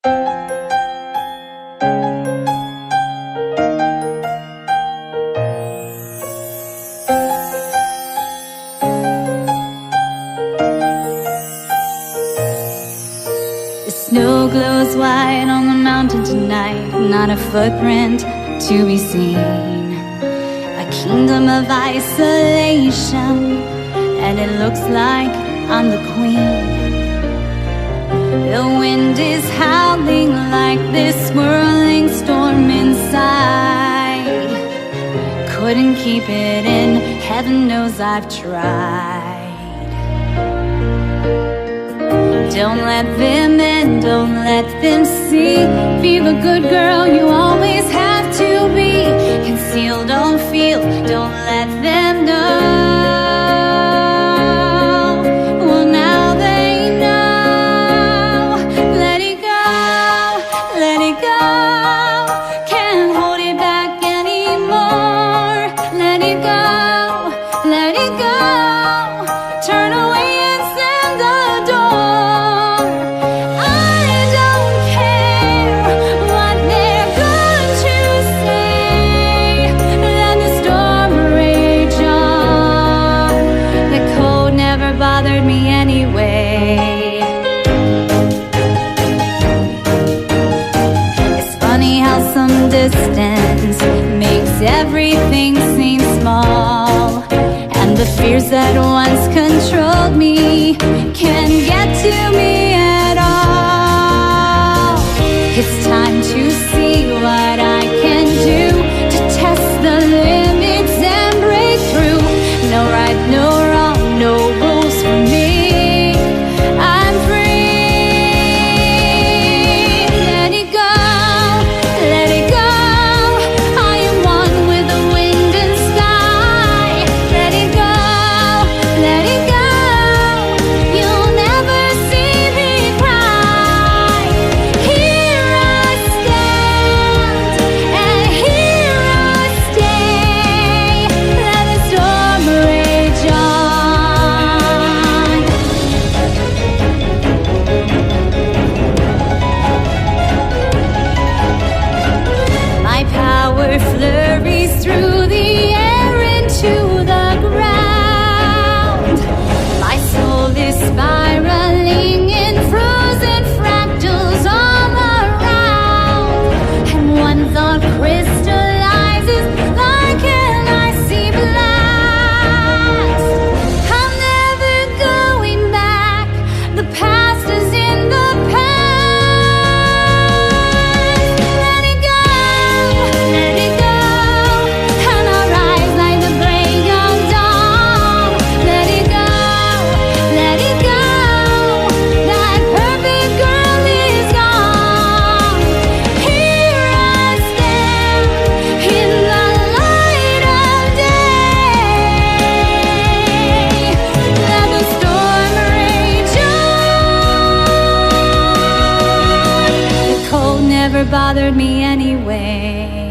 The snow glows white on the mountain tonight, not a footprint to be seen. A kingdom of isolation, and it looks like I'm the queen. The wind is howling like this swirling storm inside. Couldn't keep it in, heaven knows I've tried. Don't let them in, don't let them see. Be the good girl you always have to be. Conceal, don't feel, don't let them know. Well, now they know. Let it go, let it go. Can't hold it back anymore. Let it go, let it go. Turn away and slam the door. I don't care what they're going to say. Let the storm rage on. The cold never bothered me anyway. It's funny how some distance makes everything seem small. And the fears that once controlled me can't get to me at all. It's time to see what I can do to test the limits and break through. No right, no wrong, no rules for me. I'm free. Let it go, let it go. I am one with the wind and sky. Let it go, let it go. You'll never see me cry. Here I stand, and here I stay. Let the storm rage on. My power flurries through the air into the ground. My soul is spiraling in frozen fractals all around. And one thought crystallizes like an icy blast. I'm never going back. The past is in the past. Let it go, let it go. And I'll rise like the break of dawn. Let it go, let it go. That perfect girl is gone. Here I stand in the light of day. Let the storm rage on. The cold never bothered me anyway.